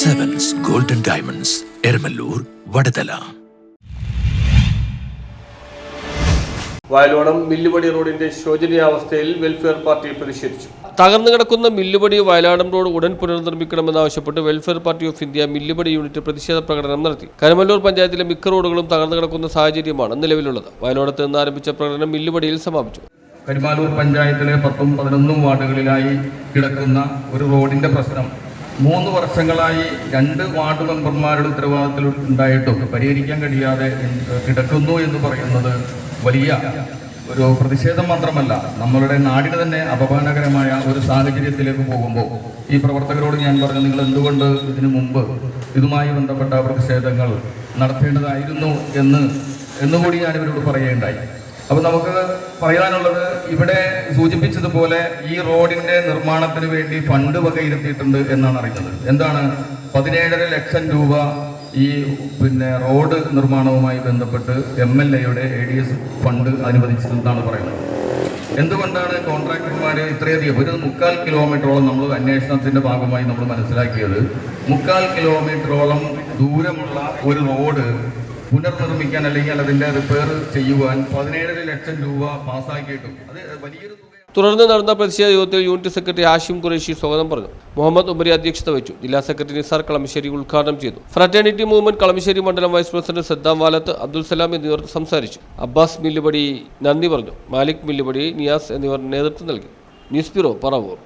Sevens Golden Diamonds, Ermalur, Vadadala. വയലോടം Millupadi റോഡിന്റെ ശോചനീയാവസ്ഥയിൽ welfare party പ്രതിഷേധിച്ചു. തകർന്നു കിടക്കുന്ന മില്ലുപടി വയലാടം റോഡ് ഉടൻ പുനർനിർമ്മിക്കണമെന്നാവശ്യപ്പെട്ട് welfare party of India Millupadi unit പ്രതിഷേധ പ്രകടനം നടത്തി. കരമല്ലൂർ പഞ്ചായത്തിലെ മിക്ക റോഡുകളും തകർന്നു കിടക്കുന്ന സാഹചര്യമാണ് നിലവിലുള്ളത്. വയലോടത്ത് നിന്ന് ആരംഭിച്ച പ്രകടനം മില്ലുപടിയിൽ സമാപിച്ചു. കരിമാലൂർ പഞ്ചായത്തിലെ 10ഉം 11ഉം വാർഡുകളിലായി കിടക്കുന്ന ഒരു റോഡിന്റെ പ്രശ്നം 3 വർഷങ്ങളായി 2 വാർഡ് മെമ്പർമാരുടെ ഉത്തരവാദിത്തത്തിൽ ഉണ്ടായിട്ടും പരിഹരിക്കാൻ കഴിയാതെ കിടക്കുന്നു എന്ന് പറയുന്നത് വലിയ ഒരു പ്രതിഷേധം മാത്രമല്ല, നമ്മളുടെ നാടിന് തന്നെ അപമാനകരമായ ഒരു സാഹചര്യത്തിലേക്ക് പോകുമ്പോൾ ഈ പ്രവർത്തകരോട് ഞാൻ പറഞ്ഞു, നിങ്ങൾ എന്തുകൊണ്ട് ഇതിനു മുമ്പ് ഇതുമായി ബന്ധപ്പെട്ട പ്രതിഷേധങ്ങൾ നടത്തേണ്ടതായിരുന്നു എന്നുകൂടി ഞാൻ ഇവരോട് പറയുകയുണ്ടായി. അപ്പോൾ നമുക്ക് പറയാനുള്ളത്, ഇവിടെ സൂചിപ്പിച്ചതുപോലെ ഈ റോഡിന്റെ നിർമ്മാണത്തിന് വേണ്ടി ഫണ്ട് വകയിരുത്തിയിട്ടുണ്ട് എന്നാണ് അറിയുന്നത്. എന്താണ് 17.5 ലക്ഷം രൂപ ഈ റോഡ് നിർമ്മാണവുമായി ബന്ധപ്പെട്ട് MLAയുടെ ADS ഫണ്ട് അനുവദിച്ചതെന്നാണ് പറയുന്നത്. എന്തുകൊണ്ടാണ് കോൺട്രാക്ടർമാർ ഇത്രയധികം, ഒരു 3/4 കിലോമീറ്ററോളം നമ്മൾ അന്വേഷണത്തിന്റെ ഭാഗമായി നമ്മൾ മനസ്സിലാക്കിയത്, 3/4 കിലോമീറ്ററോളം ദൂരമുള്ള ഒരു റോഡ് പുനർനിർമ്മിക്കാൻ അല്ലെങ്കിൽ അതിന്റെ റിപ്പയർ ചെയ്യുവാൻ 17.5 ലക്ഷം രൂപ പാസ്സാക്കിയിട്ടും അത് വലിയൊരു തുക. തുടർന്ന് നടന്ന പ്രതിഷേധ യോഗത്തിൽ യൂണിറ്റ് സെക്രട്ടറി ഹാഷിം ഖുറൈശി സ്വാഗതം പറഞ്ഞു. മുഹമ്മദ് ഉമരി അധ്യക്ഷത വഹിച്ചു. ജില്ലാ സെക്രട്ടറി നിസാർ കളമശ്ശേരി ഉദ്ഘാടനം ചെയ്തു. ഫ്രറ്റേണിറ്റി മൂവ്മെന്റ് കളമശ്ശേരി മണ്ഡലം വൈസ് പ്രസിഡന്റ് സദ്ദാം വാലത്ത്, അബ്ദുൽ സലാം എന്നിവർ സംസാരിച്ചു. അബ്ബാസ് മില്ലുപടി നന്ദി പറഞ്ഞു. മാലിക് മില്ലുപടി, നിയാസ് എന്നിവർ നേതൃത്വം നൽകി. News bureau, Paravur.